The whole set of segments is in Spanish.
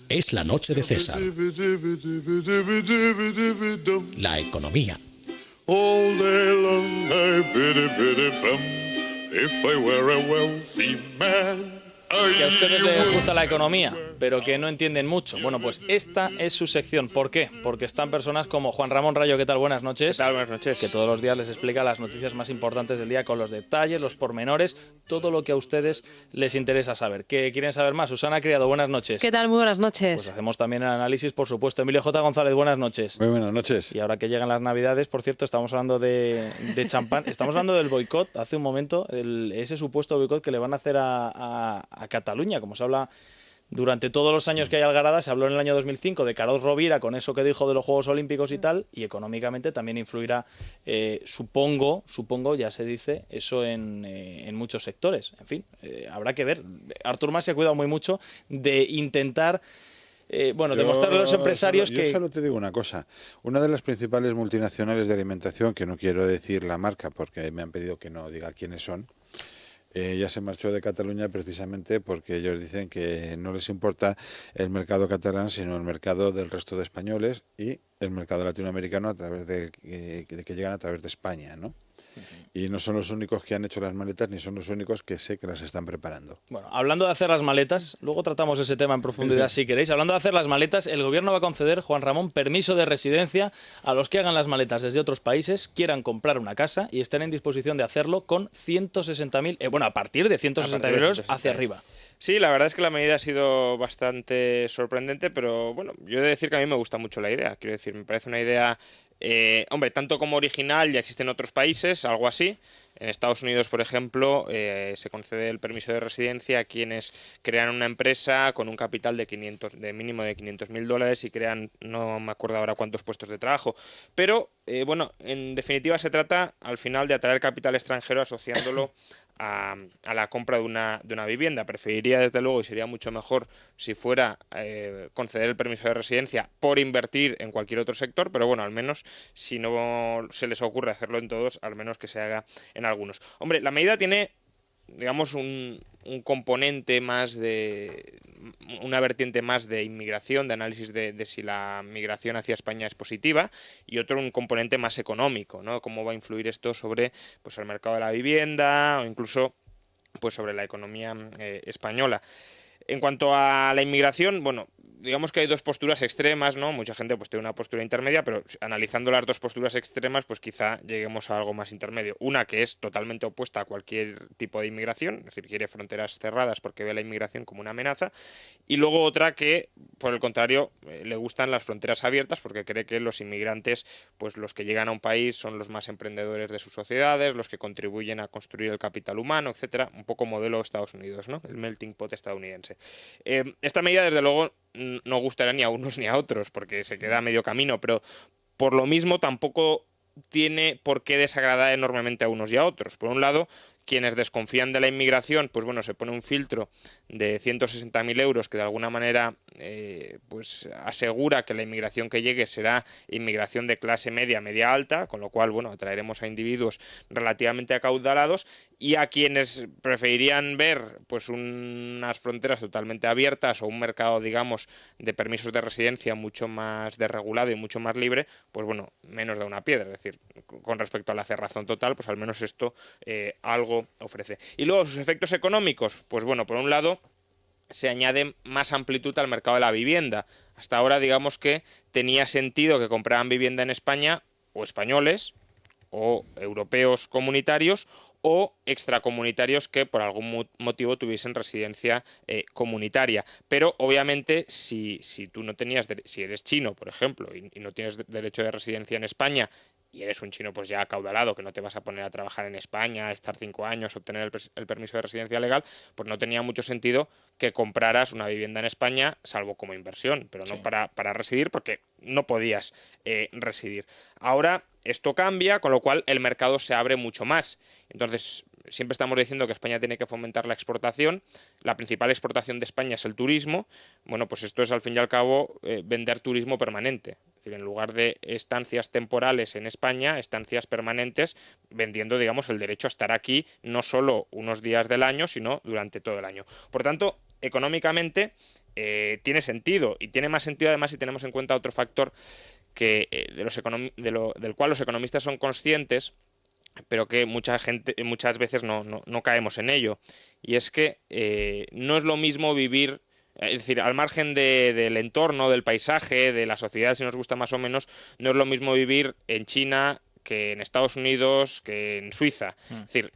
Es la noche de César. La economía. All day long I biddy-biddy-bum. If I were a wealthy man. Que a ustedes les gusta la economía, pero que no entienden mucho. Bueno, pues esta es su sección. ¿Por qué? Porque están personas como Juan Ramón Rayo. ¿Qué tal? Buenas noches. ¿Qué tal? Buenas noches. Que todos los días les explica las noticias más importantes del día con los detalles, los pormenores, todo lo que a ustedes les interesa saber. ¿Qué quieren saber más? Susana Criado, buenas noches. ¿Qué tal? Muy buenas noches. Pues hacemos también el análisis, por supuesto. Emilio J. González, buenas noches. Muy buenas noches. Y ahora que llegan las Navidades, por cierto, estamos hablando de champán. Estamos hablando del boicot hace un momento, ese supuesto boicot que le van a hacer a Cataluña, como se habla durante todos los años que hay Algarada. Se habló en el año 2005 de Carod Rovira con eso que dijo de los Juegos Olímpicos y tal, y económicamente también influirá, supongo, ya se dice, eso en muchos sectores. En fin, habrá que ver. Artur Mas se ha cuidado muy mucho de intentar demostrarle a los empresarios yo solo te digo una cosa. Una de las principales multinacionales de alimentación, que no quiero decir la marca porque me han pedido que no diga quiénes son, ya se marchó de Cataluña precisamente porque ellos dicen que no les importa el mercado catalán, sino el mercado del resto de españoles y el mercado latinoamericano a través de que llegan a través de España, ¿no? Y no son los únicos que han hecho las maletas, ni son los únicos que sé que las están preparando. Bueno, hablando de hacer las maletas, luego tratamos ese tema en profundidad si queréis. Hablando de hacer las maletas, el gobierno va a conceder, Juan Ramón, permiso de residencia a los que hagan las maletas desde otros países, quieran comprar una casa y estén en disposición de hacerlo con 160.000, a partir de 160.000 euros hacia arriba. Sí, la verdad es que la medida ha sido bastante sorprendente, pero bueno, yo he de decir que a mí me gusta mucho la idea. Quiero decir, me parece una idea... tanto como original, ya existe en otros países, algo así. En Estados Unidos, por ejemplo, se concede el permiso de residencia a quienes crean una empresa con un capital de mínimo de $500.000 y crean, no me acuerdo ahora cuántos puestos de trabajo. Pero, en definitiva se trata al final de atraer capital extranjero asociándolo a la compra de una vivienda. Preferiría, desde luego, y sería mucho mejor si fuera conceder el permiso de residencia por invertir en cualquier otro sector, pero bueno, al menos si no se les ocurre hacerlo en todos, al menos que se haga en algunos. Hombre, la medida tiene, digamos, un componente más una vertiente más de inmigración, de análisis de si la migración hacia España es positiva, y otro un componente más económico, ¿no? Cómo va a influir esto sobre el mercado de la vivienda o incluso sobre la economía española. En cuanto a la inmigración, digamos que hay dos posturas extremas, ¿no? Mucha gente tiene una postura intermedia, pero analizando las dos posturas extremas, quizá lleguemos a algo más intermedio. Una que es totalmente opuesta a cualquier tipo de inmigración, es decir, quiere fronteras cerradas porque ve la inmigración como una amenaza, y luego otra que, por el contrario, le gustan las fronteras abiertas porque cree que los inmigrantes, los que llegan a un país son los más emprendedores de sus sociedades, los que contribuyen a construir el capital humano, etcétera, un poco modelo Estados Unidos, ¿no? El melting pot estadounidense. Esta medida, desde luego, no gustará ni a unos ni a otros porque se queda a medio camino, pero por lo mismo tampoco tiene por qué desagradar enormemente a unos y a otros. Por un lado, quienes desconfían de la inmigración, se pone un filtro de 160.000 euros que de alguna manera asegura que la inmigración que llegue será inmigración de clase media, media alta, con lo cual, atraeremos a individuos relativamente acaudalados, y a quienes preferirían ver unas fronteras totalmente abiertas o un mercado, digamos, de permisos de residencia mucho más desregulado y mucho más libre, menos da una piedra. Es decir, con respecto a la cerrazón total, al menos esto algo ofrece. Y luego sus efectos económicos, por un lado, se añade más amplitud al mercado de la vivienda. Hasta ahora, digamos que tenía sentido que compraran vivienda en España o españoles o europeos comunitarios o extracomunitarios que por algún motivo tuviesen residencia comunitaria. Pero obviamente si tú no tenías, si eres chino, por ejemplo, y no tienes derecho de residencia en España, y eres un chino ya acaudalado, que no te vas a poner a trabajar en España, a estar 5 años, obtener el permiso de residencia legal, no tenía mucho sentido que compraras una vivienda en España, salvo como inversión, pero no para residir, porque no podías residir. Ahora esto cambia, con lo cual el mercado se abre mucho más. Entonces, siempre estamos diciendo que España tiene que fomentar la exportación. La principal exportación de España es el turismo. Esto es al fin y al cabo vender turismo permanente. Es decir, en lugar de estancias temporales en España, estancias permanentes, vendiendo, digamos, el derecho a estar aquí no solo unos días del año, sino durante todo el año. Por tanto, económicamente tiene sentido, y tiene más sentido además si tenemos en cuenta otro factor que del cual los economistas son conscientes, pero que muchas veces no caemos en ello, y es que no es lo mismo vivir, es decir, al margen del entorno, del paisaje, de la sociedad, si nos gusta más o menos, no es lo mismo vivir en China que en Estados Unidos, que en Suiza. Es decir,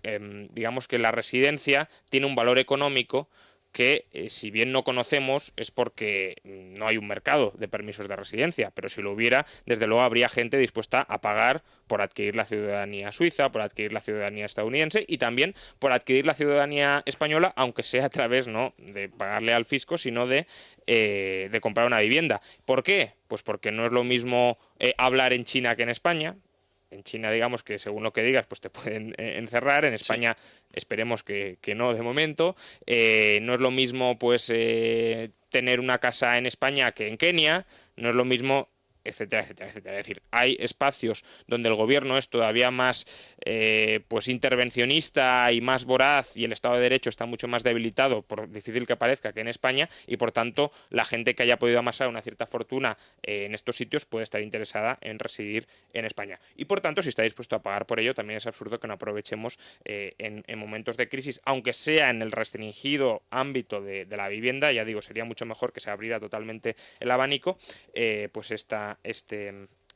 digamos que la residencia tiene un valor económico que, si bien no conocemos, es porque no hay un mercado de permisos de residencia, pero si lo hubiera, desde luego habría gente dispuesta a pagar por adquirir la ciudadanía suiza, por adquirir la ciudadanía estadounidense y también por adquirir la ciudadanía española, aunque sea a través no de pagarle al fisco, sino de comprar una vivienda. ¿Por qué? Pues porque no es lo mismo hablar en China que en España. En China, digamos que según lo que digas, pues te pueden encerrar. En España, esperemos que no de momento. No es lo mismo, pues, tener una casa en España que en Kenia. No es lo mismo, etcétera, etcétera, etcétera. Es decir, hay espacios donde el gobierno es todavía más pues intervencionista y más voraz, y el Estado de Derecho está mucho más debilitado, por difícil que parezca, que en España, y por tanto la gente que haya podido amasar una cierta fortuna en estos sitios puede estar interesada en residir en España. Y por tanto, si está dispuesto a pagar por ello, también es absurdo que no aprovechemos en momentos de crisis, aunque sea en el restringido ámbito de la vivienda. Ya digo, sería mucho mejor que se abriera totalmente el abanico, pues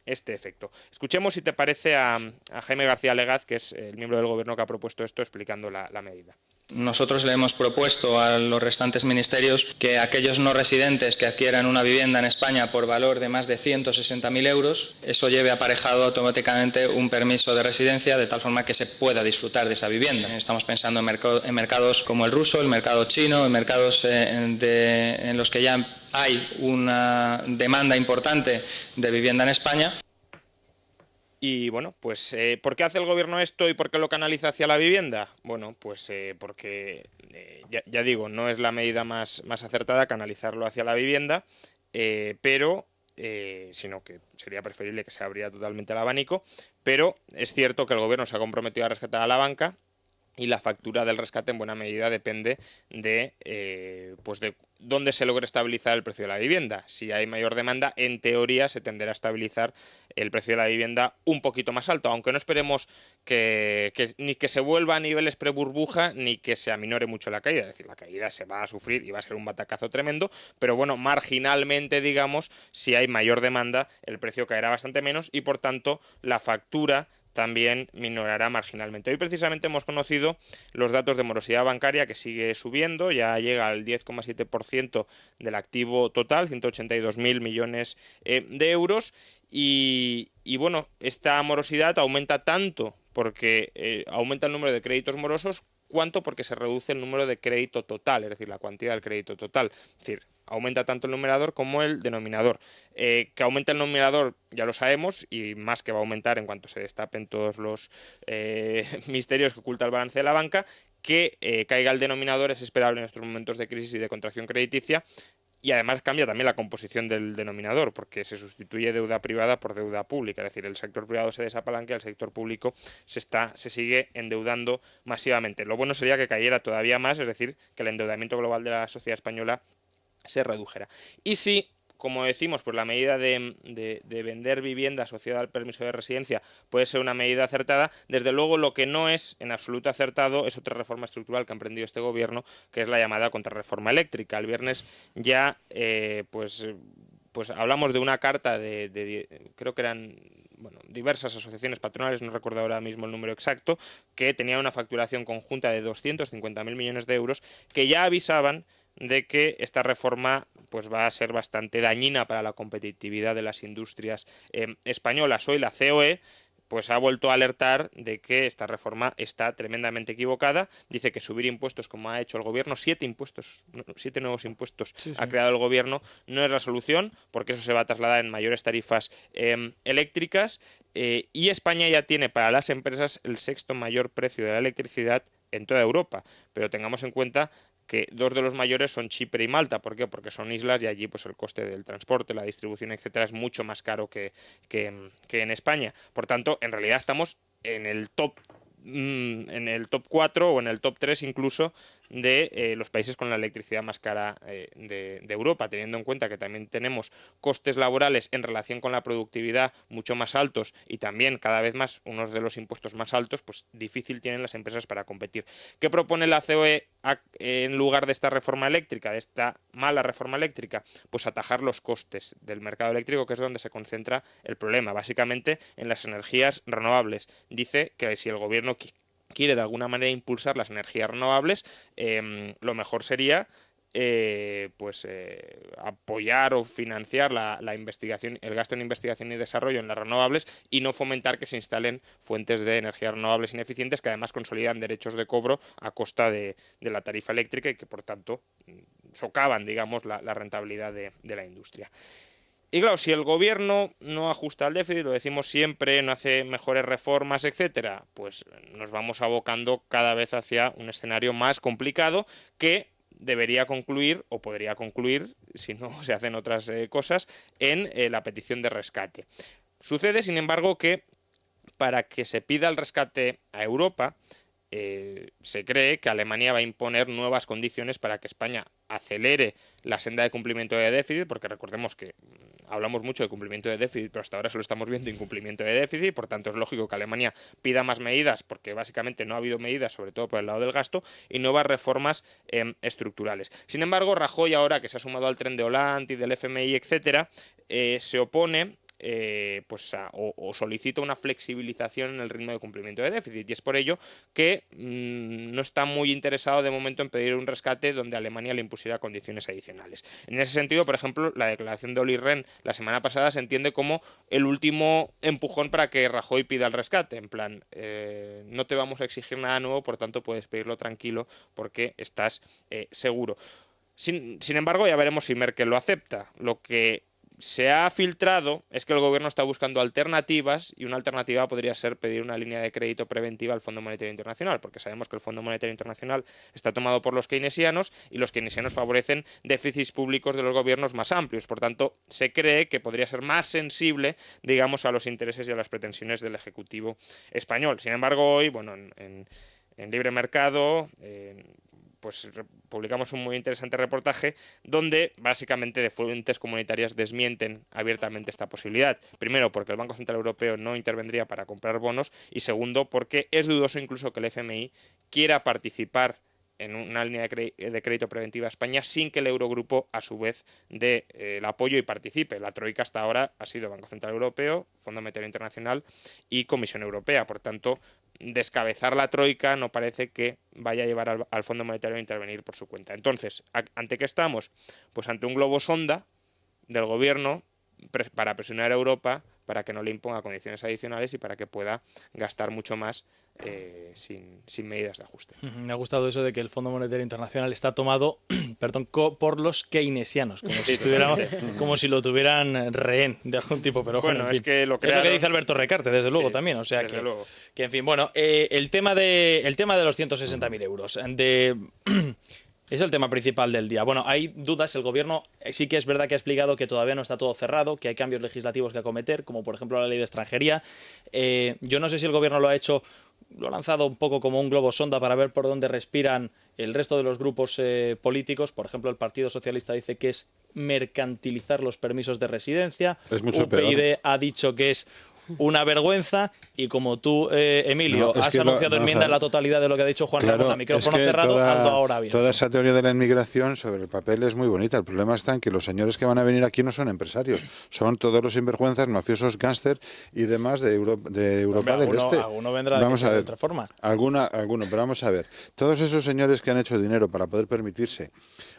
este efecto. Escuchemos, si te parece, a Jaime García Legaz, que es el miembro del gobierno que ha propuesto esto, explicando la medida. Nosotros le hemos propuesto a los restantes ministerios que aquellos no residentes que adquieran una vivienda en España por valor de más de 160.000 euros, eso lleve aparejado automáticamente un permiso de residencia, de tal forma que se pueda disfrutar de esa vivienda. Estamos pensando en mercados como el ruso, el mercado chino, en mercados en los que ya hay una demanda importante de vivienda en España. Y bueno, pues ¿por qué hace el gobierno esto y por qué lo canaliza hacia la vivienda? Bueno, pues porque, ya digo, no es la medida más acertada canalizarlo hacia la vivienda, pero sino que sería preferible que se abriera totalmente el abanico, pero es cierto que el gobierno se ha comprometido a rescatar a la banca, y la factura del rescate en buena medida depende de dónde se logre estabilizar el precio de la vivienda. Si hay mayor demanda, en teoría se tenderá a estabilizar el precio de la vivienda un poquito más alto, aunque no esperemos que ni que se vuelva a niveles pre-burbuja ni que se aminore mucho la caída. Es decir, la caída se va a sufrir y va a ser un batacazo tremendo, pero bueno, marginalmente, digamos, si hay mayor demanda, el precio caerá bastante menos y por tanto la factura también minorará marginalmente. Hoy precisamente hemos conocido los datos de morosidad bancaria, que sigue subiendo, ya llega al 10,7% del activo total, 182.000 millones de euros, y bueno, esta morosidad aumenta tanto porque aumenta el número de créditos morosos, cuanto porque se reduce el número de crédito total, es decir, la cuantía del crédito total. Es decir, aumenta tanto el numerador como el denominador. Que aumenta el numerador ya lo sabemos, y más que va a aumentar en cuanto se destapen todos los misterios que oculta el balance de la banca. Que caiga el denominador es esperable en estos momentos de crisis y de contracción crediticia, y además cambia también la composición del denominador, porque se sustituye deuda privada por deuda pública, es decir, el sector privado se desapalanca y el sector público se sigue endeudando masivamente. Lo bueno sería que cayera todavía más, es decir, que el endeudamiento global de la sociedad española se redujera. Y si, como decimos, pues la medida de vender vivienda asociada al permiso de residencia puede ser una medida acertada, desde luego lo que no es en absoluto acertado es otra reforma estructural que ha emprendido este gobierno, que es la llamada contrarreforma eléctrica. El viernes ya pues hablamos de una carta creo que eran diversas asociaciones patronales, no recuerdo ahora mismo el número exacto, que tenía una facturación conjunta de 250.000 millones de euros, que ya avisaban de que esta reforma pues va a ser bastante dañina para la competitividad de las industrias españolas. Hoy la COE pues ha vuelto a alertar de que esta reforma está tremendamente equivocada. Dice que subir impuestos, como ha hecho el gobierno, 7 nuevos impuestos ha creado el gobierno, no es la solución, porque eso se va a trasladar en mayores tarifas eléctricas, y España ya tiene para las empresas el 6º mayor precio de la electricidad en toda Europa, pero tengamos en cuenta que dos de los mayores son Chipre y Malta. ¿Por qué? Porque son islas y allí pues el coste del transporte, la distribución, etcétera, es mucho más caro que en España. Por tanto, en realidad estamos en el top 4 o en el top 3 incluso de los países con la electricidad más cara de Europa, teniendo en cuenta que también tenemos costes laborales en relación con la productividad mucho más altos y también cada vez más unos de los impuestos más altos, pues difícil tienen las empresas para competir. ¿Qué propone la COE en lugar de esta reforma eléctrica, de esta mala reforma eléctrica? Pues atajar los costes del mercado eléctrico, que es donde se concentra el problema, básicamente en las energías renovables. Dice que si el gobierno quiere de alguna manera impulsar las energías renovables, lo mejor sería apoyar o financiar la investigación, el gasto en investigación y desarrollo en las renovables y no fomentar que se instalen fuentes de energías renovables ineficientes que además consolidan derechos de cobro a costa de la tarifa eléctrica y que por tanto socavan, digamos, la rentabilidad de la industria. Y claro, si el gobierno no ajusta al déficit, lo decimos siempre, no hace mejores reformas, etcétera, pues nos vamos abocando cada vez hacia un escenario más complicado que debería concluir, o podría concluir, si no se hacen otras cosas, en la petición de rescate. Sucede, sin embargo, que para que se pida el rescate a Europa, se cree que Alemania va a imponer nuevas condiciones para que España acelere la senda de cumplimiento de déficit, porque recordemos que hablamos mucho de cumplimiento de déficit, pero hasta ahora solo estamos viendo incumplimiento de déficit, por tanto es lógico que Alemania pida más medidas, porque básicamente no ha habido medidas, sobre todo por el lado del gasto, y nuevas reformas estructurales. Sin embargo, Rajoy, ahora que se ha sumado al tren de Hollande y del FMI, etcétera, se opone o solicita una flexibilización en el ritmo de cumplimiento de déficit, y es por ello que no está muy interesado de momento en pedir un rescate donde Alemania le impusiera condiciones adicionales. En ese sentido, por ejemplo, la declaración de Olli Rehn la semana pasada se entiende como el último empujón para que Rajoy pida el rescate, en plan, no te vamos a exigir nada nuevo, por tanto puedes pedirlo tranquilo porque estás seguro. Sin embargo, ya veremos si Merkel lo acepta. Lo que se ha filtrado es que el gobierno está buscando alternativas, y una alternativa podría ser pedir una línea de crédito preventiva al Fondo Monetario Internacional, porque sabemos que el Fondo Monetario Internacional está tomado por los keynesianos y los keynesianos favorecen déficits públicos de los gobiernos más amplios. Por tanto, se cree que podría ser más sensible, digamos, a los intereses y a las pretensiones del Ejecutivo español. Sin embargo, hoy, bueno, en Libre Mercado, pues publicamos un muy interesante reportaje donde básicamente de fuentes comunitarias desmienten abiertamente esta posibilidad. Primero, porque el Banco Central Europeo no intervendría para comprar bonos, y segundo, porque es dudoso incluso que el FMI quiera participar en una línea de crédito preventiva a España sin que el Eurogrupo a su vez dé el apoyo y participe. La troika hasta ahora ha sido Banco Central Europeo, Fondo Monetario Internacional y Comisión Europea. Por tanto, descabezar la troika no parece que vaya a llevar al Fondo Monetario a intervenir por su cuenta. Entonces, ¿ante qué estamos? Pues ante un globo sonda del gobierno para presionar a Europa para que no le imponga condiciones adicionales y para que pueda gastar mucho más sin medidas de ajuste. Me ha gustado eso de que el Fondo Monetario Internacional está tomado por los keynesianos, como si lo tuvieran rehén de algún tipo, pero bueno, en fin, es que lo que dice Alberto Recarte, desde luego, también, o sea que en fin, bueno, el tema de los 160.000 euros es el tema principal del día. Bueno, hay dudas. El gobierno sí que es verdad que ha explicado que todavía no está todo cerrado, que hay cambios legislativos que acometer, como por ejemplo la ley de extranjería. Yo no sé si el gobierno lo ha lanzado un poco como un globo sonda para ver por dónde respiran el resto de los grupos políticos. Por ejemplo, el Partido Socialista dice que es mercantilizar los permisos de residencia. Es mucho UPyD peor. Ha dicho que es una vergüenza, y como tú, Emilio, has anunciado enmienda en la totalidad de lo que ha dicho Juan Ramón a micrófono cerrado, ando ahora abierto. Toda esa teoría de la inmigración sobre el papel es muy bonita. El problema está en que los señores que van a venir aquí no son empresarios, son todos los sinvergüenzas, mafiosos, gángster y demás de Europa del Este. Alguno vendrá vamos a ver, de otra forma. Alguno, pero vamos a ver. Todos esos señores que han hecho dinero para poder permitirse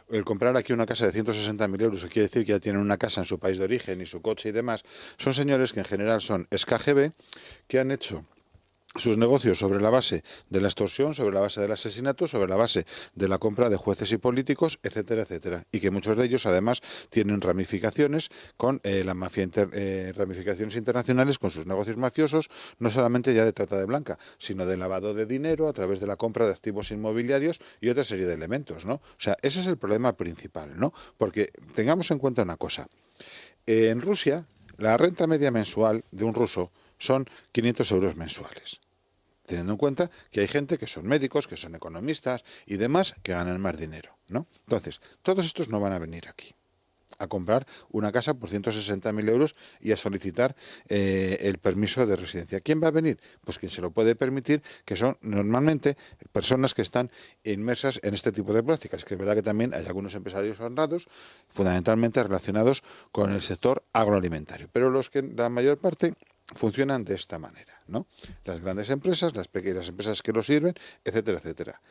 el comprar aquí una casa de 160.000 euros, quiere decir que ya tienen una casa en su país de origen y su coche y demás, son señores que en general son KGB, que han hecho sus negocios sobre la base de la extorsión, sobre la base del asesinato, sobre la base de la compra de jueces y políticos, etcétera, etcétera. Y que muchos de ellos además tienen ramificaciones con la mafia, ramificaciones internacionales con sus negocios mafiosos, no solamente ya de trata de blanca, sino de lavado de dinero a través de la compra de activos inmobiliarios y otra serie de elementos, ¿no? O sea, ese es el problema principal, ¿no? Porque tengamos en cuenta una cosa. En Rusia, la renta media mensual de un ruso son 500 euros mensuales. teniendo en cuenta que hay gente que son médicos, que son economistas y demás que ganan más dinero, ¿no? Entonces, todos estos no van a venir aquí a comprar una casa por 160.000 euros y a solicitar el permiso de residencia. ¿Quién va a venir? Pues quien se lo puede permitir, que son normalmente personas que están inmersas en este tipo de prácticas, que es verdad que también hay algunos empresarios honrados, fundamentalmente relacionados con el sector agroalimentario, pero los que la mayor parte funcionan de esta manera, ¿no? Las grandes empresas, las pequeñas empresas que lo sirven, etcétera, etcétera.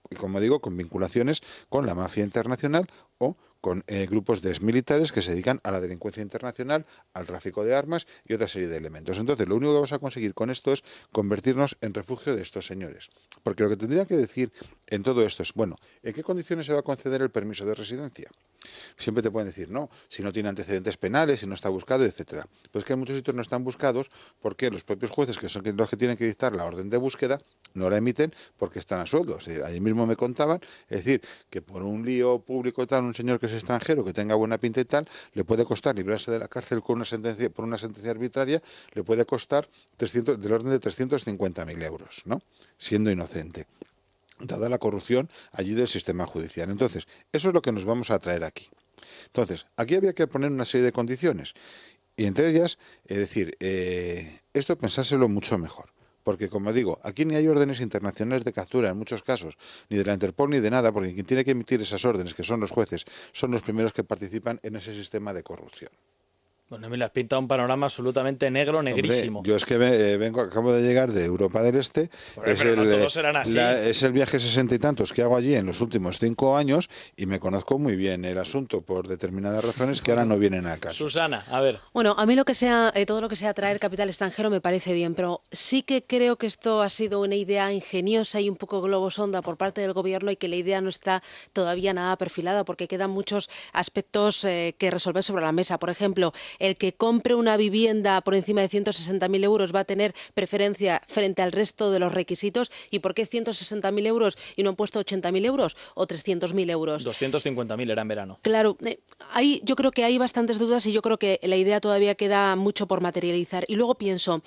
Y como digo, con vinculaciones con la mafia internacional o con grupos de exmilitares que se dedican a la delincuencia internacional, al tráfico de armas y otra serie de elementos. Entonces, lo único que vamos a conseguir con esto es convertirnos en refugio de estos señores. Porque lo que tendría que decir en todo esto es, bueno, ¿en qué condiciones se va a conceder el permiso de residencia? Siempre te pueden decir, no, si no tiene antecedentes penales, si no está buscado, etcétera. Pero es que en muchos sitios no están buscados porque los propios jueces, que son los que tienen que dictar la orden de búsqueda, no la emiten porque están a sueldo. Es decir, allí mismo me contaban, es decir, que por un lío público y tal, un señor que es extranjero, que tenga buena pinta y tal, le puede costar librarse de la cárcel con una sentencia, por una sentencia arbitraria, le puede costar del orden de 350.000 euros, ¿no? Siendo inocente, dada la corrupción allí del sistema judicial. Entonces, eso es lo que nos vamos a traer aquí. Entonces, aquí había que poner una serie de condiciones, y entre ellas, es decir, esto pensárselo mucho mejor. Porque, como digo, aquí ni hay órdenes internacionales de captura en muchos casos, ni de la Interpol ni de nada, porque quien tiene que emitir esas órdenes, que son los jueces, son los primeros que participan en ese sistema de corrupción. Bueno, me has pintado un panorama absolutamente negro, negrísimo. Hombre, yo es que acabo de llegar de Europa del Este. Pero no todos serán así. Es el viaje 60 y tantos que hago allí en los últimos 5 años y me conozco muy bien el asunto por determinadas razones que ahora no vienen al caso. Susana, a ver. Bueno, a mí lo que sea, todo lo que sea traer capital extranjero me parece bien, pero sí que creo que esto ha sido una idea ingeniosa y un poco globosonda por parte del gobierno y que la idea no está todavía nada perfilada porque quedan muchos aspectos que resolver sobre la mesa. Por ejemplo, el que compre una vivienda por encima de 160.000 euros va a tener preferencia frente al resto de los requisitos. ¿Y por qué 160.000 euros y no han puesto 80.000 euros o 300.000 euros? 250.000 era en verano. Claro, yo creo que hay bastantes dudas y yo creo que la idea todavía queda mucho por materializar. Y luego pienso,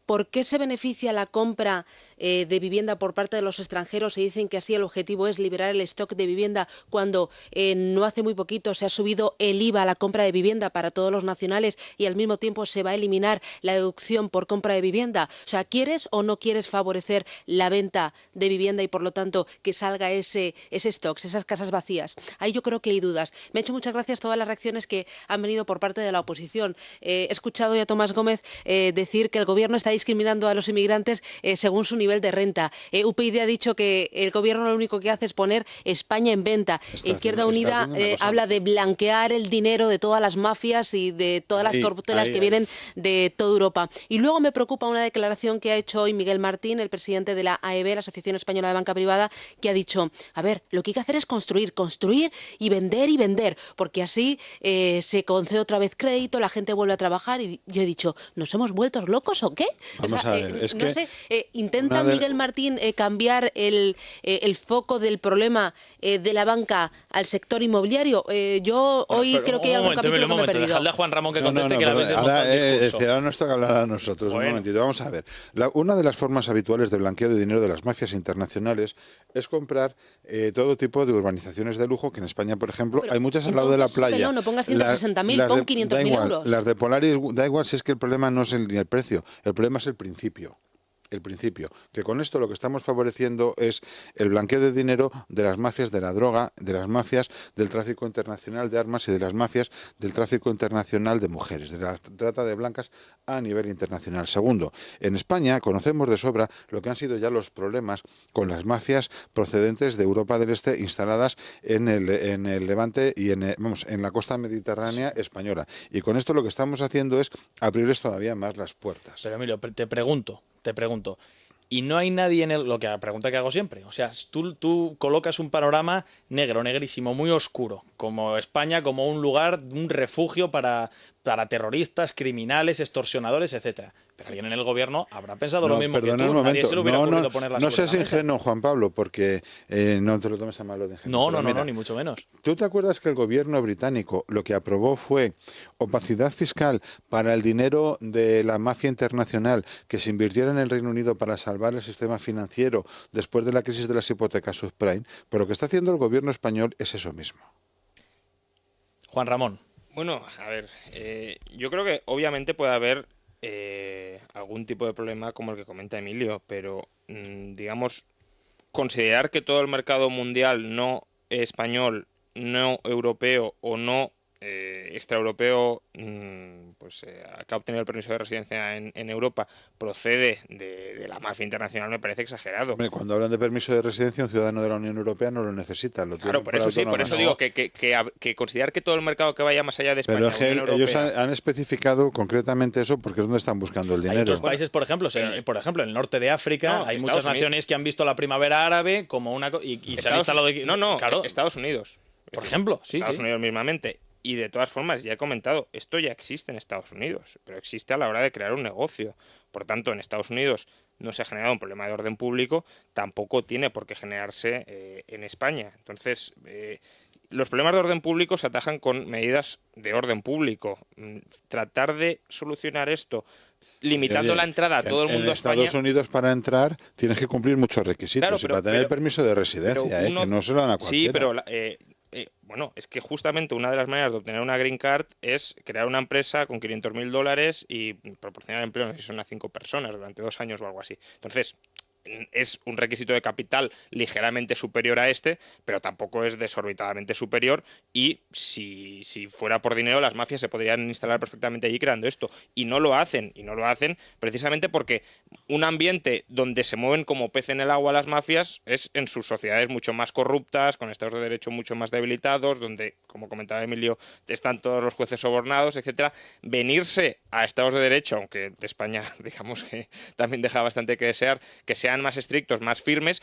¿por qué se beneficia la compra de vivienda por parte de los extranjeros? Se dicen que así el objetivo es liberar el stock de vivienda cuando no hace muy poquito se ha subido el IVA a la compra de vivienda para todos los nacionales y al mismo tiempo se va a eliminar la deducción por compra de vivienda. O sea, ¿quieres o no quieres favorecer la venta de vivienda y por lo tanto que salga ese stock, esas casas vacías? Ahí yo creo que hay dudas. Me ha hecho muchas gracias todas las reacciones que han venido por parte de la oposición. He escuchado ya a Tomás Gómez decir que el gobierno está discriminando a los inmigrantes según su nivel de renta. UPyD ha dicho que el gobierno lo único que hace es poner España en venta. Izquierda Unida habla de blanquear el dinero de todas las mafias y de todas las corruptelas que vienen de toda Europa. Y luego me preocupa una declaración que ha hecho hoy Miguel Martín, el presidente de la AEB, la Asociación Española de Banca Privada, que ha dicho, a ver, lo que hay que hacer es construir y vender, porque así se concede otra vez crédito, la gente vuelve a trabajar y yo he dicho, ¿nos hemos vuelto locos o qué? Vamos a ver, es no que sé, ¿intenta Miguel Martín cambiar el foco del problema de la banca al sector inmobiliario? Yo hoy creo que hay algún capítulo que me he perdido. Dejadle a Juan Ramón que conteste que ahora nos toca hablar a nosotros. Bueno. Un momentito, vamos a ver. Una de las formas habituales de blanqueo de dinero de las mafias internacionales es comprar todo tipo de urbanizaciones de lujo, que en España, por ejemplo, hay muchas al lado de la playa. No pongas 160.000, pon 500.000 euros. Las de Polaris, da igual si es que el problema no es ni el precio, el problema es el principio. Que con esto lo que estamos favoreciendo es el blanqueo de dinero de las mafias de la droga, de las mafias del tráfico internacional de armas y de las mafias del tráfico internacional de mujeres, de la trata de blancas a nivel internacional. Segundo, en España conocemos de sobra lo que han sido ya los problemas con las mafias procedentes de Europa del Este instaladas en el Levante y en la costa mediterránea española. Y con esto lo que estamos haciendo es abrirles todavía más las puertas. Pero Emilio, te pregunto, y no hay nadie la pregunta que hago siempre, o sea, tú colocas un panorama negro, negrísimo, muy oscuro, como España, como un lugar, un refugio para para terroristas, criminales, extorsionadores, etcétera. Pero alguien en el gobierno habrá pensado lo mismo que perdona tú. un momento. Nadie se le hubiera ocurrido ponerla no sobre seas la mesa. ingenuo, Juan Pablo, porque no te lo tomes a mal lo de ingenuo. No, ni mucho menos. ¿Tú te acuerdas que el gobierno británico lo que aprobó fue opacidad fiscal para el dinero de la mafia internacional que se invirtiera en el Reino Unido para salvar el sistema financiero después de la crisis de las hipotecas subprime? Pero lo que está haciendo el gobierno español es eso mismo. Juan Ramón. Bueno, a ver, yo creo que obviamente puede haber algún tipo de problema como el que comenta Emilio, pero digamos, considerar que todo el mercado mundial no español, no europeo o no extraeuropeo que ha obtenido el permiso de residencia en Europa procede de la mafia internacional me parece exagerado. Hombre, cuando hablan de permiso de residencia, un ciudadano de la Unión Europea no lo necesita. Claro, por eso sí, por eso digo que considerar que todo el mercado que vaya más allá de España... Pero es que Unión ellos Europea, han especificado concretamente eso porque es donde están buscando el Hay dinero. otros países, por ejemplo, en el norte de África, No, hay Estados muchas Unidos. naciones que han visto la primavera árabe como una... y se han instalado... claro, Estados Unidos. por ejemplo, sí. Estados sí. Unidos mismamente. Y de todas formas, ya he comentado, esto ya existe en Estados Unidos, pero existe a la hora de crear un negocio. Por tanto, en Estados Unidos no se ha generado un problema de orden público, tampoco tiene por qué generarse en España. Entonces, los problemas de orden público se atajan con medidas de orden público. Tratar de solucionar esto limitando la entrada a todo el mundo a España... En Estados Unidos para entrar tienes que cumplir muchos requisitos. Claro, y para tener el permiso de residencia, que no se lo dan a cualquiera. Sí, pero bueno, es que justamente una de las maneras de obtener una green card es crear una empresa con $500.000 y proporcionar empleo, no sé si son a 5 personas durante 2 años o algo así. Entonces, es un requisito de capital ligeramente superior a este, pero tampoco es desorbitadamente superior, y si fuera por dinero las mafias se podrían instalar perfectamente allí creando esto, y no lo hacen precisamente porque un ambiente donde se mueven como pez en el agua las mafias es en sus sociedades mucho más corruptas, con estados de derecho mucho más debilitados, donde, como comentaba Emilio, están todos los jueces sobornados, etcétera. Venirse a estados de derecho, aunque de España digamos que también deja bastante que desear, que sean más estrictos, más firmes,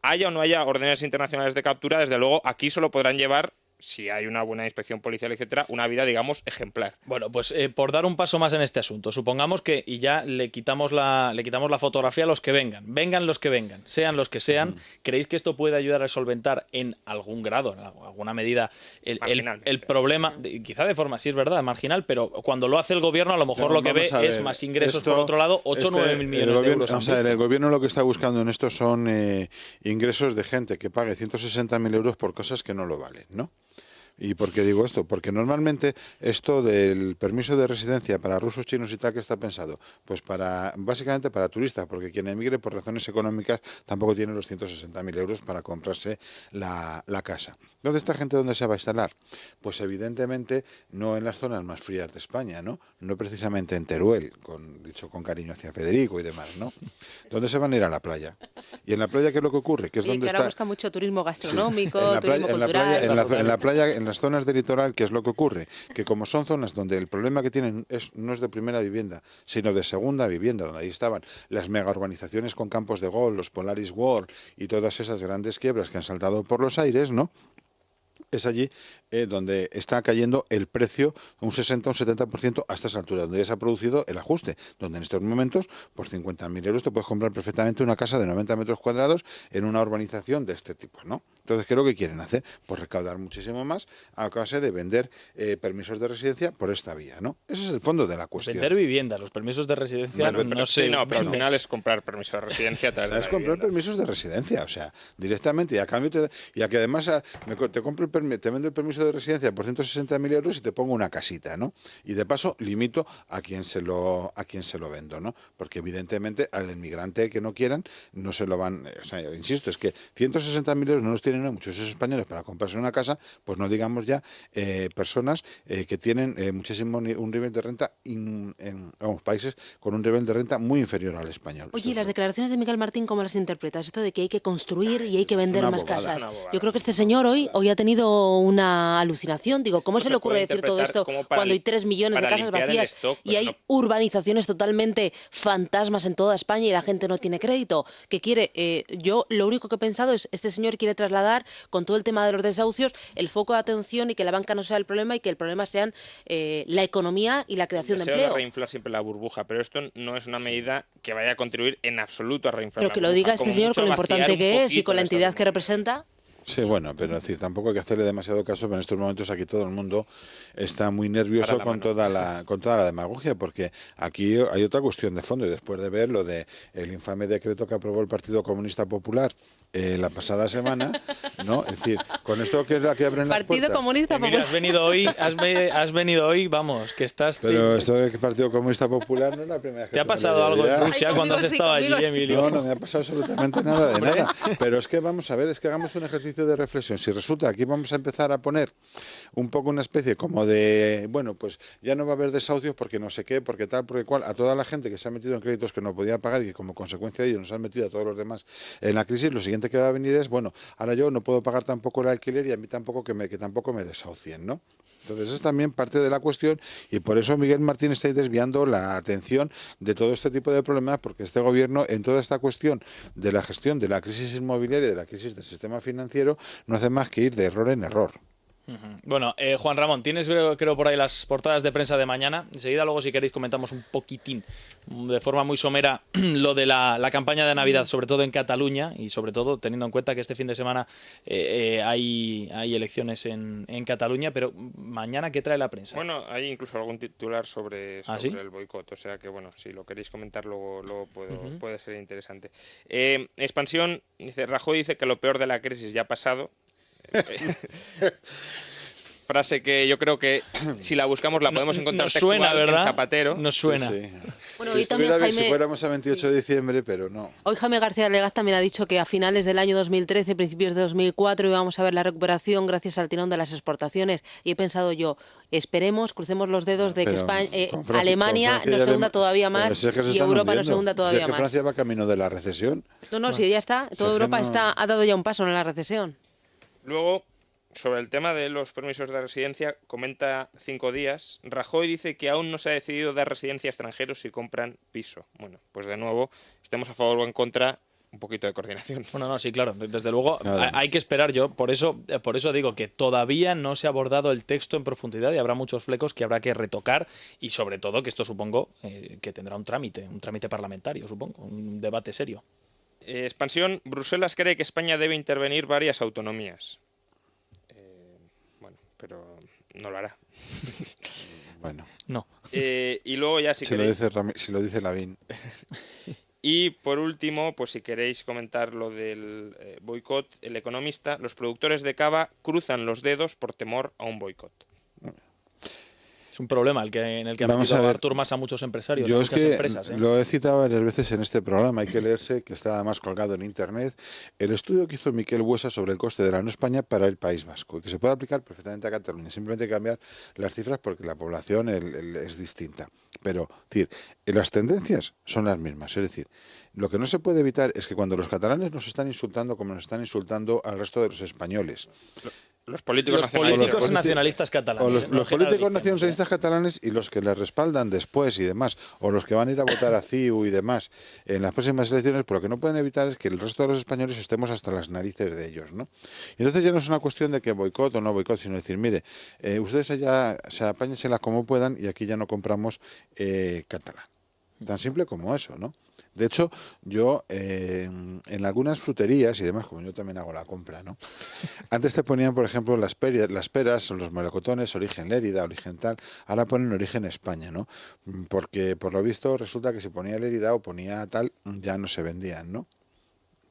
haya o no haya órdenes internacionales de captura, desde luego aquí solo podrán llevar, si hay una buena inspección policial, etcétera, una vida, digamos, ejemplar. Bueno, pues por dar un paso más en este asunto, supongamos que, y ya le quitamos la fotografía a los que vengan los que vengan, sean los que sean, ¿creéis que esto puede ayudar a solventar en algún grado, en alguna medida, el problema, quizá de forma, sí es verdad, marginal, pero cuando lo hace el gobierno a lo mejor lo que ve es más ingresos por otro lado, 8 o 9 mil millones de euros. Vamos a ver, el gobierno lo que está buscando en esto son ingresos de gente que pague 160.000 euros por cosas que no lo valen, ¿no? ¿Y por qué digo esto? Porque normalmente esto del permiso de residencia para rusos, chinos y tal, ¿qué está pensado? Pues básicamente para turistas, porque quien emigre por razones económicas tampoco tiene los 160.000 euros para comprarse la casa. Entonces, ¿esta gente dónde se va a instalar? Pues evidentemente no en las zonas más frías de España, ¿no? No precisamente en Teruel, dicho con cariño hacia Federico y demás, ¿no? ¿Dónde se van a ir? A la playa. ¿Y en la playa qué es lo que ocurre? Que es donde ahora busca mucho turismo gastronómico, sí. turismo cultural. En la playa, en las zonas del litoral, ¿qué es lo que ocurre? Que como son zonas donde el problema que tienen no es de primera vivienda, sino de segunda vivienda, donde ahí estaban las mega urbanizaciones con campos de golf, los Polaris World y todas esas grandes quiebras que han saltado por los aires, ¿no? Es allí donde está cayendo el precio un 60 o un 70% a estas alturas, donde ya se ha producido el ajuste, donde en estos momentos por 50.000 euros te puedes comprar perfectamente una casa de 90 metros cuadrados en una urbanización de este tipo, ¿no? Entonces, ¿qué es lo que quieren hacer? Pues recaudar muchísimo más a base de vender permisos de residencia por esta vía, ¿no? Ese es el fondo de la cuestión. Vender viviendas, los permisos de residencia no sé. Sí, pero al final es comprar permiso de residencia. Es comprar permisos de residencia, o sea, directamente, y a cambio y a que además te vendo el permiso de residencia por 160.000 euros y te pongo una casita, ¿no? Y de paso limito a quien se lo vendo, ¿no? Porque evidentemente al inmigrante que no quieran no se lo van, o sea, insisto, es que 160.000 euros no los tienen muchos españoles para comprarse una casa, pues no digamos ya personas que tienen muchísimo un nivel de renta en países con un nivel de renta muy inferior al español. Oye, ¿y las declaraciones de Miguel Martín cómo las interpretas? Esto de que hay que construir y hay que vender más casas. Yo creo que este señor hoy ha tenido tenido una alucinación. Digo, ¿cómo Esto se le se ocurre puede decir todo interpretar esto como cuando hay 3 millones de para casas limpiar el vacías stock, y pero hay no. urbanizaciones totalmente fantasmas en toda España y la gente no tiene crédito? ¿Qué quiere? Yo lo único que he pensado es, este señor quiere trasladar, con todo el tema de los desahucios, el foco de atención y que la banca no sea el problema y que el problema sean la economía y la creación de Deseo de empleo. reinflar siempre la burbuja, pero esto no es una medida que vaya a contribuir en absoluto a reinflar Pero la que lo burbuja. diga este Como señor mucho con lo vaciar importante un que es y poquito con la el entidad Estado que representa. Sí, bueno, pero es decir, tampoco hay que hacerle demasiado caso, pero en estos momentos aquí todo el mundo está muy nervioso Para la con toda la demagogia, porque aquí hay otra cuestión de fondo, y después de ver lo de el infame decreto que aprobó el Partido Comunista Popular la pasada semana, ¿no? Es decir, con esto que es la que abren las Partido puertas. Comunista Mira, Popular. has venido hoy, vamos, que estás... Pero esto del Partido Comunista Popular no es la primera vez que ¿Te ha tomo pasado la algo en idea. Rusia Ay, cuando has conmigo sí, estado allí, conmigo sí. Emilio? No, no me ha pasado absolutamente nada de nada. Pero es que vamos a ver, es que hagamos un ejercicio de reflexión. Si resulta que aquí vamos a empezar a poner un poco una especie como de, bueno, pues ya no va a haber desahucios porque no sé qué, porque tal, porque cual, a toda la gente que se ha metido en créditos que no podía pagar y que como consecuencia de ello nos han metido a todos los demás en la crisis, lo siguiente que va a venir es, bueno, ahora yo no puedo pagar tampoco el alquiler y a mí tampoco que tampoco me desahucien, ¿no? Entonces es también parte de la cuestión y por eso Miguel Martín está desviando la atención de todo este tipo de problemas, porque este gobierno en toda esta cuestión de la gestión de la crisis inmobiliaria y de la crisis del sistema financiero no hace más que ir de error en error. Bueno, Juan Ramón, tienes creo por ahí las portadas de prensa de mañana. Enseguida luego si queréis comentamos un poquitín, de forma muy somera, lo de la campaña de Navidad, sobre todo en Cataluña y sobre todo teniendo en cuenta que este fin de semana hay elecciones en Cataluña, pero mañana ¿qué trae la prensa? Bueno, hay incluso algún titular sobre ¿Ah, sí? el boicot, o sea que bueno, si lo queréis comentar luego puede ser interesante. Expansión, Rajoy dice que lo peor de la crisis ya ha pasado. Frase que yo creo que si la buscamos la podemos encontrar Nos textual suena, ¿verdad? en Zapatero. Nos suena. Sí. Bueno, Si hoy también estuviera bien, si Jaime- fuéramos a 28 de diciembre, pero no. Hoy Jaime García Legaz también ha dicho que a finales del año 2013, principios de 2004, íbamos a ver la recuperación gracias al tirón de las exportaciones. Y he pensado yo, esperemos, crucemos los dedos de que Pero España, con Francia- Alemania con Francia nos y se hunda todavía Pero más si es que se y están Europa nos hundiendo. se hunda Si todavía es que más. Francia va camino de la recesión. No, si ya está, toda es que Europa no- ha dado ya un paso en la recesión. Luego, sobre el tema de los permisos de residencia, comenta 5 días. Rajoy dice que aún no se ha decidido dar residencia a extranjeros si compran piso. Bueno, pues de nuevo, estemos a favor o en contra, un poquito de coordinación. Bueno, no, sí, claro, desde luego Nada. hay que esperar. Yo por eso digo que todavía no se ha abordado el texto en profundidad y habrá muchos flecos que habrá que retocar y sobre todo que esto supongo que tendrá un trámite parlamentario, supongo, un debate serio. Expansión, Bruselas cree que España debe intervenir varias autonomías. Bueno, pero no lo hará. Bueno, No. Y luego ya si si lo queréis... dice si lo dice Lavín. Y por último, pues si queréis comentar lo del boicot, El Economista, los productores de cava cruzan los dedos por temor a un boicot. Es un problema en el que ha Vamos metido a ver. Artur Mas a muchos empresarios, Yo a es muchas que empresas. lo he citado varias veces en este programa, hay que leerse, que está además colgado en internet, el estudio que hizo Miquel Buesa sobre el coste de la no España para el País Vasco, y que se puede aplicar perfectamente a Cataluña, simplemente hay que cambiar las cifras porque la población es distinta. Pero, es decir, las tendencias son las mismas, es decir, lo que no se puede evitar es que cuando los catalanes nos están insultando como nos están insultando al resto de los españoles, Los políticos Los nacionalistas. políticos nacionalistas catalanes. o los no políticos generalicemos, nacionalistas catalanes y los que les respaldan después y demás, o los que van a ir a votar a CiU y demás en las próximas elecciones, pero lo que no pueden evitar es que el resto de los españoles estemos hasta las narices de ellos, ¿no? Y entonces ya no es una cuestión de que boicot o no boicot, sino decir, mire, ustedes allá se apáñensela como puedan y aquí ya no compramos catalán. Tan simple como eso, ¿no? De hecho, yo en algunas fruterías y demás, como yo también hago la compra, ¿no? Antes te ponían, por ejemplo, las peras o los melocotones, origen Lérida, origen tal, ahora ponen origen España, ¿no? Porque por lo visto resulta que si ponía Lérida o ponía tal, ya no se vendían, ¿no?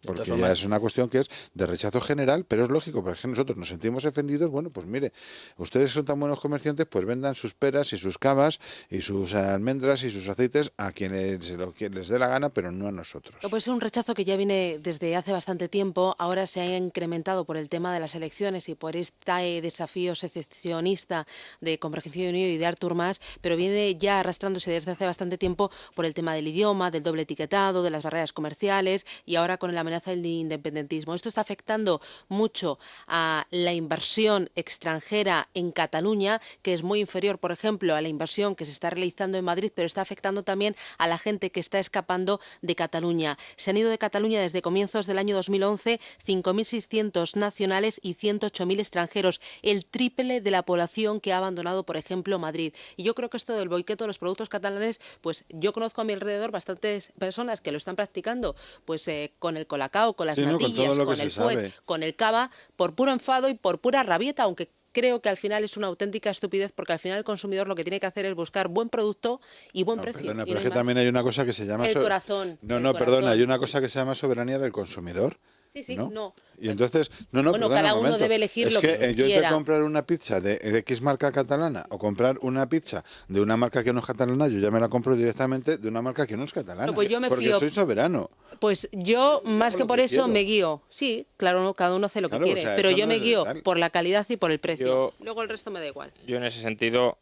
Porque ya es una cuestión que es de rechazo general, pero es lógico, porque nosotros nos sentimos ofendidos. Bueno, pues mire, ustedes son tan buenos comerciantes, pues vendan sus peras y sus cavas y sus almendras y sus aceites a quienes les dé la gana, pero no a nosotros. Puede ser un rechazo que ya viene desde hace bastante tiempo, ahora se ha incrementado por el tema de las elecciones y por este desafío secesionista de Convergencia y Unió y de Artur Mas, pero viene ya arrastrándose desde hace bastante tiempo por el tema del idioma, del doble etiquetado, de las barreras comerciales y ahora con el amenaza amenaza del independentismo. Esto está afectando mucho a la inversión extranjera en Cataluña, que es muy inferior, por ejemplo, a la inversión que se está realizando en Madrid, pero está afectando también a la gente que está escapando de Cataluña. Se han ido de Cataluña desde comienzos del año 2011 5.600 nacionales y 108.000 extranjeros, el triple de la población que ha abandonado, por ejemplo, Madrid. Y yo creo que esto del boicot de los productos catalanes, pues yo conozco a mi alrededor bastantes personas que lo están practicando, pues con el colacao, con las natillas, con el fuet, con el cava, por puro enfado y por pura rabieta, aunque creo que al final es una auténtica estupidez, porque al final el consumidor lo que tiene que hacer es buscar buen producto y buen precio. Perdona, pero es que también hay una cosa que se llama... El corazón. Perdona, hay una cosa que se llama soberanía del consumidor. Sí, ¿no? no. Y entonces, bueno, perdona, cada uno debe elegir lo que yo quiera. de comprar una pizza de X marca catalana o comprar una pizza de una marca que no es catalana, yo ya me la compro directamente de una marca que no es catalana. No, pues yo me porque fío, soy soberano. Pues yo, más que por eso, quiero. me guío. Sí, claro, cada uno hace lo que quiere, o sea, pero eso yo no me es guío legal. por la calidad y por el precio. Yo- Luego el resto me da igual. Yo en ese sentido,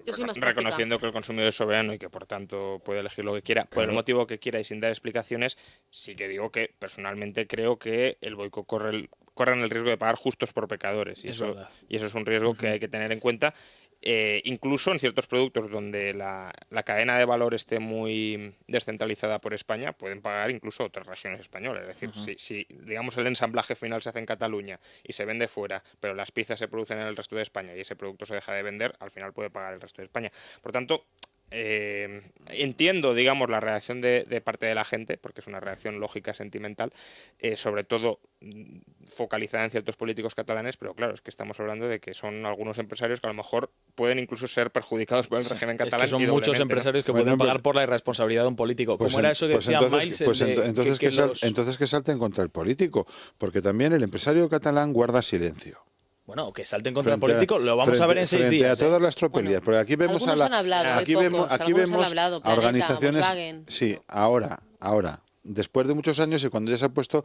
Yo soy más reconociendo que el consumidor es soberano y que por tanto puede elegir lo que quiera, por el motivo que quiera y sin dar explicaciones, sí que digo que personalmente creo que el boicot corren el riesgo de pagar justos por pecadores. Y Es eso verdad. es un riesgo que hay que tener en cuenta. Incluso en ciertos productos donde la cadena de valor esté muy descentralizada por España, pueden pagar incluso otras regiones españolas. Es decir, si digamos el ensamblaje final se hace en Cataluña y se vende fuera, pero las piezas se producen en el resto de España y ese producto se deja de vender, al final puede pagar el resto de España. Por tanto, entiendo, digamos, la reacción de parte de la gente, porque es una reacción lógica, sentimental, sobre todo focalizada en ciertos políticos catalanes, pero claro, es que estamos hablando de que son algunos empresarios que a lo mejor pueden incluso ser perjudicados por el régimen Es catalán. que son y muchos doblemente, ¿no? empresarios que Bueno, pueden pues- pagar por la irresponsabilidad de un político. Pues Como era eso que decía Miles, entonces que salten contra el político, porque también el empresario catalán guarda silencio. Bueno, que salten contra el político, lo vamos a ver en 6 frente días. a todas las tropelías, porque aquí vemos algunos han hablado, aquí pocos, vemos algunos han hablado, a Planeta, organizaciones, Volkswagen. sí, ahora, después de muchos años y cuando ya se ha puesto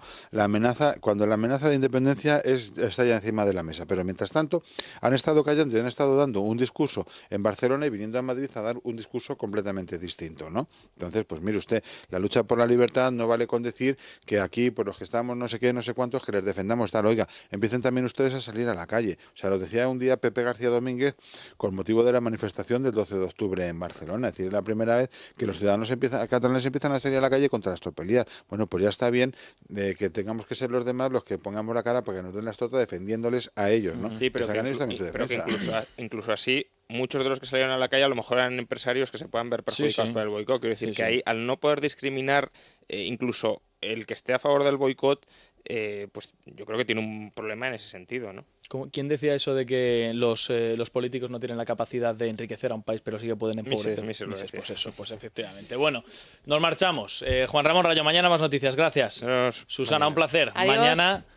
cuando la amenaza de independencia está ya encima de la mesa. Pero mientras tanto han estado callando y han estado dando un discurso en Barcelona y viniendo a Madrid a dar un discurso completamente distinto, ¿no? Entonces, pues mire usted, la lucha por la libertad no vale con decir que aquí, por los que estamos no sé qué, no sé cuántos, que les defendamos tal. Oiga, empiecen también ustedes a salir a la calle. O sea, lo decía un día Pepe García Domínguez con motivo de la manifestación del 12 de octubre en Barcelona. Es decir, es la primera vez que los ciudadanos catalanes empiezan a salir a la calle contra las tropelías. Bueno, pues ya está bien de que tengamos que ser los demás los que pongamos la cara para que nos den la estorta defendiéndoles a ellos, ¿no? Sí, pero Que que, hagan ellos también su pero que defensa. incluso así, muchos de los que salieron a la calle a lo mejor eran empresarios que se puedan ver perjudicados sí. por el boicot. Quiero decir Sí, que sí. ahí, al no poder discriminar, incluso el que esté a favor del boicot, pues yo creo que tiene un problema en ese sentido, ¿no? ¿Quién decía eso de que los políticos no tienen la capacidad de enriquecer a un país, pero sí que pueden empobrecer? Mises lo decía. Pues eso, pues efectivamente. Bueno, nos marchamos. Juan Ramón Rayo, mañana más noticias. Gracias. Nos- Susana, un placer. Adiós.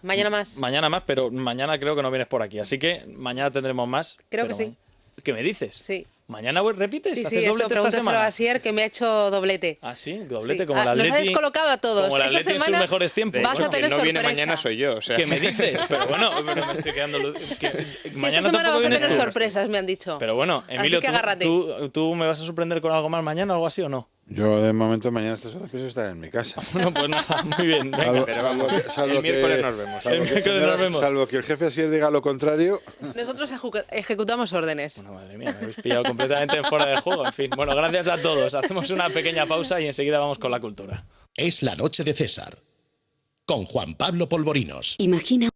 Mañana más. Mañana más, pero mañana creo que no vienes por aquí. Así que mañana tendremos más. Creo que pero sí. ¿Qué me dices? Sí. ¿Mañana repites? Sí, ¿Haces eso, doblete esta pregúntaselo semana? a Asier, que me ha hecho doblete. Ah, sí, doblete Sí. como el Nos Atleti. ha descolocado a todos. Como el Esta Atleti en sus semana mejores tiempos. vas a Bueno, tener quien no viene sorpresa. mañana soy yo. O sea. ¿Qué me dices? Pero bueno, pero me estoy quedando... Sí, esta mañana semana tampoco vas a vienes tener tú. sorpresas, me han dicho. Pero bueno, Emilio, que agárrate. ¿tú me vas a sorprender con algo más mañana o algo así o no? Yo de momento mañana a estas horas pienso estar en mi casa. Bueno, pues nada, muy bien. Venga. Pero vamos, Salvo el miércoles nos vemos. El miércoles nos vemos. Salvo que el jefe Asier diga lo contrario. Nosotros ejecutamos órdenes. Bueno, madre mía, me habéis pillado completamente fuera de juego. En fin, bueno, gracias a todos. Hacemos una pequeña pausa y enseguida vamos con la cultura. Es la noche de César. Con Juan Pablo Polvorinos. Imagina